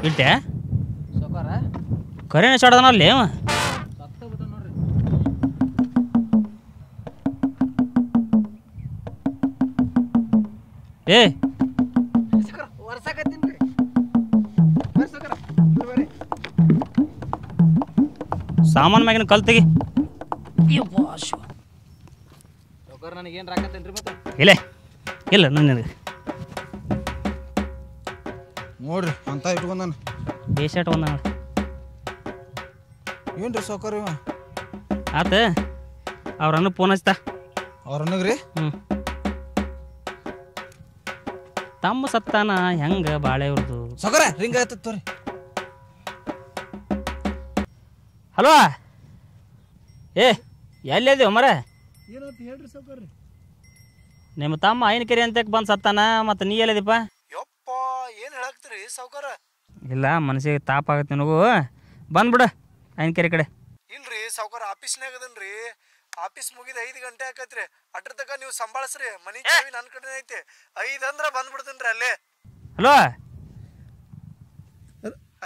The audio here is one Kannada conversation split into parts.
ಇಟ್ಟೆ ಸೌಕಾರ ಕರೆನೇ ಶಾಡದನ ಅಲ್ಲಿ ಅವ ಸತ್ತೋಗ್ಬಿಟ್ಟ ನೋಡ್ರಿ. ಏ ವರ್ಷಕತ್ತೀನಿ ಬರ್ರಿ ಸೌಕಾರ ಬರ್ರಿ. ಸಾಮಾನು ಮ್ಯಾಗಿನ ಕಲ್ ತೆಗಿ. ಸೌಕಾರ ನನಗೇನು ರಾಕತ್ತೇನ್ರಿ ಮತ್ತೆ ಇಲ್ಲ ಇಲ್ಲ ನನಗೆ ನೋಡ್ರಿ ಅಂತ ಇಟ್ಕೊಂಡ್ ನಾನು ಬೇಷಾಟ್ ಒಂದ ಏನ್ರಿ ಸೌಕಾರ ಇವ ಆತ ಅವ್ರನ್ನ ಫೋನ್ ಹಚ್ತಾ ಅವ್ರ ಅನ್ನಗ್ರಿ ತಮ್ಮ ಸತ್ತಾನ ಹೆಂಗ ಬಾಳೆ ಅವ್ರದ್ದು ಸೌಕಾರ ರಿಂಗ್ ಆಯ್ತದ ತೋರಿ. ಹಲೋ ಏ ಎಲ್ಲಿದ್ದೀವ ಮರ ಏನಾಯ್ತು ಹೇಳ್ರಿ ಸೌಕಾರ. ನಿಮ್ಮ ತಮ್ಮ ಐನಕೆರೆ ಅಂತ ಬಂದು ಸತ್ತಾನ ಮತ್ತು ನೀ ಎಲ್ಲಿದ್ದೀಪ? ಯಪ್ಪ ಏನು ಹೇಳಕ್ತೀರಿ ಸೌಕಾರ? ಇಲ್ಲ ಮನಸ್ಸಿಗೆ ತಾಪ ಆಗತ್ತೆ ನನಗೂ ಬಂದ್ಬಿಡ ಐನಕೆರೆ ಕಡೆ. ಇಲ್ರಿ ಸೌಕಾರ ಆಫೀಸ್ನಾಗ ಅದನ್ರಿ. ಆಫೀಸ್ ಮುಗಿದ 5 ಗಂಟೆ ಆಕತ್ರಿ. ಅಟ್ರ ತಕ ನೀವು ಸಂಭಾಳಿಸ್ರಿ. ಮನಿ ಚಾವಿ ನನ್ನ ಕಡೆ ಐತಿ. 5 ಅಂದ್ರೆ ಬಂದ್ಬಿಡ್ತೇನ್ರಿ ಅಲ್ಲೇ. ಹಲೋ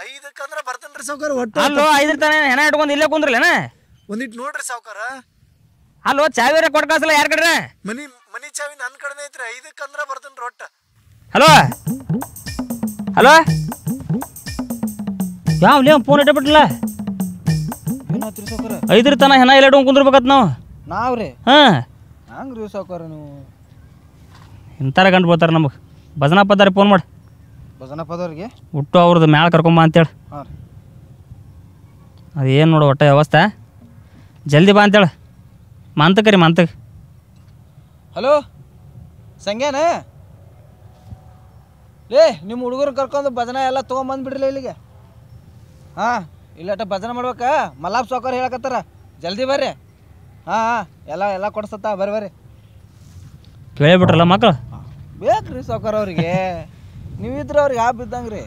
5 ಬರ್ತೇನ್ರಿ ಸೌಕಾರ. ಒಟ್ಟು ಅಲ್ಲೋ 5 ತಾನೆ ಹೆಣ ಇಟ್ಕೊಂಡು ಇಲ್ಲೇ ಕುಂದ್ರಲೇನ? ಒಂದಿಟ್ಟು ನೋಡ್ರಿ ಸೌಕಾರ. ಅಲ್ಲೋ ಚಾವಿರ ಕೊಟ್ಟು ಕಳ್ಸಲ್ಲ ಯಾರ ಕಡೆ? ಮನಿ ಚಾವಿ ನನ್ನ ಕಡೆ ಐತ್ರಿ. 5 ಬರ್ತೇನ್ರಿ ಒಟ್ಟು. ಹಲೋ ಹಲೋ ಯಾವ ಫೋನ್ ಇಟ್ಟಬಿಟ್ಟಿಲ್ಲ. ಏನಾತ್ರಿ ಸೌಕಾರ? 5 ತನ ಹೆಣ ಇಲ್ಲ ಇಟ್ಕೊಂಡು ಕುಂದ್ರಬೇಕತ್ ನಾವು. ನಾವ್ರಿ ಹಾಂ ಹಂಗ್ರಿ ಸೌಕಾರ ನೀವು ಇಂಥರ ಗಂಟು ಬರ್ತಾರೆ ನಮಗೆ. ಭಜನಾ ಪದಾರಿ ಫೋನ್ ಮಾಡಿ ಭಜನಾ ಪದವ್ರಿಗೆ ಹುಟ್ಟು ಅವ್ರದ್ದು ಮ್ಯಾಲೆ ಕರ್ಕೊಂಬ ಅಂತೇಳಿ. ಹಾಂ ರೀ ಅದೇನು ನೋಡು ಒಟ್ಟ ವ್ಯವಸ್ಥೆ ಜಲ್ದಿ ಬಾ ಅಂತೇಳಿ. ಮಂತಕ್ಕೆ ರೀ ಮಂತಕ್ಕೆ. ಹಲೋ ಸಂಗ್ಯಾನ ಲೇ ನಿಮ್ಮ ಹುಡುಗರು ಕರ್ಕೊಂಡು ಭಜನಾ ಎಲ್ಲ ತೊಗೊಂಬಂದ್ಬಿಡ್ರಿ ಇಲ್ಲಿಗೆ. ಹಾಂ ಇಲ್ಲಟ ಭಜನೆ ಮಾಡ್ಬೇಕಾ? ಮಲ್ಲಾಪ್ ಸೌಕರ್ ಹೇಳಕತ್ತಾರ ಜಲ್ದಿ ಬರ್ರಿ. ಹಾಂ ಎಲ್ಲ ಕೊಡ್ಸತ್ತ ಬರ್ರಿ. ಕೇಳಿಬಿಟ್ರಲ್ಲ ಮಕ್ಕಳು. ಬೇಕ್ರಿ ಸೌಕರ್ ಅವ್ರಿಗೆ. ನೀವಿದ್ರೆ ಅವ್ರಿಗೆ ಯಾವ ಬಿದ್ದಂಗೆ ರೀ.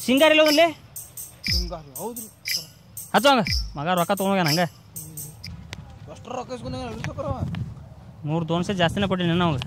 ಸಿಂಗಾರಿ ಇಲ್ಲ ಒಂದಲ್ಲಿ ಹಿಂಗಾರಿ ಹೌದ್ರಿ ಹಚ್ಚೋಂಗ ಮಗ ರೊಕ್ಕ ತೊಗೊಂಡೋಗ್ಯ ನಂಗೆ. ಅಷ್ಟು ರೊಕ್ಕ ಇಸ್ಕೊಂಡ 3 ದೋನ್ಸೆ ಜಾಸ್ತಿನೇ ಕೊಟ್ಟಿನಿ ನಾವು.